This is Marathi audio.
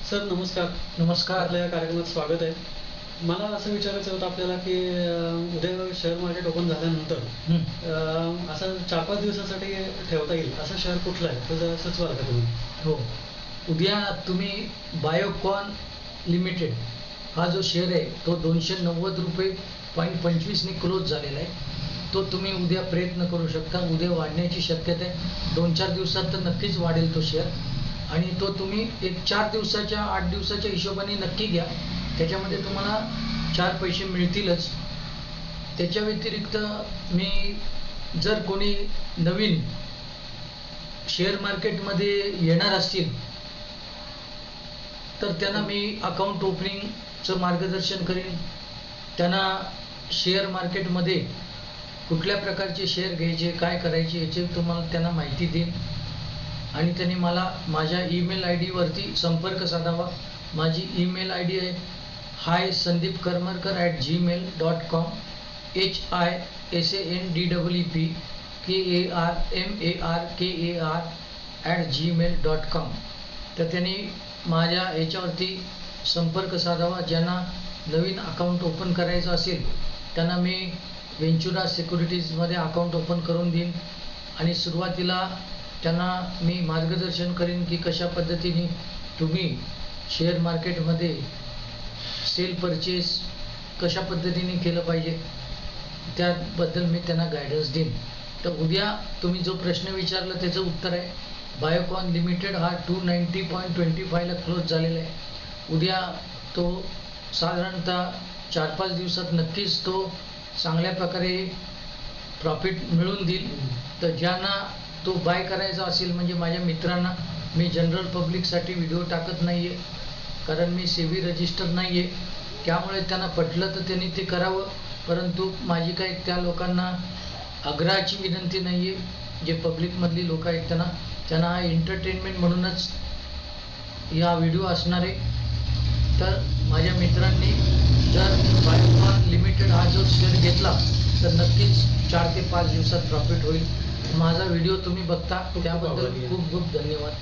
सर नमस्कार. नमस्कार. आपल्या या कार्यक्रमात स्वागत आहे. मला असं विचारायचं होतं आपल्याला की उद्या शेअर मार्केट ओपन झाल्यानंतर असं 4-5 दिवसासाठी ठेवता येईल असं शेअर कुठलं आहे, तर जरा सुचवाल का तुम्ही? हो, उद्या तुम्ही बायोकॉन लिमिटेड हा जो शेअर आहे तो 290 रुपये पॉईंट 25 ने क्लोज झालेला आहे. तो तुम्ही उद्या प्रयत्न करू शकता. उद्या वाढण्याची शक्यता आहे. 2-4 दिवसात तर नक्कीच वाढेल तो शेअर. आणि तो तुम्ही एक 4 दिवसाच्या 8 दिवसाच्या हिशोबाने नक्की घ्या. त्याच्यामध्ये तुम्हाला 4 पैसे मिळतीलच. त्याच्या व्यतिरिक्त मी जर कोणी नवीन शेअर मार्केटमध्ये येणार असतील तर त्यांना मी अकाउंट ओपनिंगचं मार्गदर्शन करेन. त्यांना शेअर मार्केटमध्ये कुठल्या प्रकारचे शेअर घ्यायचे, काय करायचे याची तुम्हाला त्यांना माहिती देईन. आणि त्यांनी मला माझ्या ईमेल आय डीवरती संपर्क साधावा. माझी ईमेल आय डी आहे hi sandeepkarmarkar@gmail.com hisandeepkarmarkar@gmail.com. तर त्यांनी माझ्या याच्यावरती संपर्क साधावा. ज्यांना नवीन अकाउंट ओपन करायचं असेल त्यांना मी वेंचुरा सिक्युरिटीजमध्ये अकाउंट ओपन करून देईन. आणि सुरुवातीला त्यांना मी मार्गदर्शन करेन की कशा पद्धतीने तुम्ही शेअर मार्केटमध्ये सेल परचेस कशा पद्धतीने केलं पाहिजे त्याबद्दल मी त्यांना गायडन्स देईन. तर उद्या तुम्ही जो प्रश्न विचारला त्याचं उत्तर आहे बायोकॉन लिमिटेड हा 290.25 ला क्लोज झालेला आहे. उद्या तो साधारणतः 4-5 दिवसात नक्कीच तो चांगल्या प्रकारे प्रॉफिट मिळवून देईल. तर ज्यांना तो बाय करायचा असेल, म्हणजे माझ्या मित्रांना, मी जनरल पब्लिकसाठी व्हिडिओ टाकत नाही आहे कारण मी सेबी रजिस्टर नाही आहे. त्यामुळे त्यांना पटलं तर त्यांनी ते करावं. परंतु माझी काही त्या लोकांना आग्रहाची विनंती नाही आहे. जे पब्लिकमधली लोक आहेत त्यांना हा एंटरटेनमेंट म्हणूनच या व्हिडिओ असणार आहे. तर माझ्या मित्रांनी जर बायोकॉन लिमिटेड हा जो शेअर घेतला तर नक्कीच 4 ते 5 दिवसात प्रॉफिट होईल. माझा व्हिडिओ तुम्ही बघता त्याबद्दल खूप खूप धन्यवाद.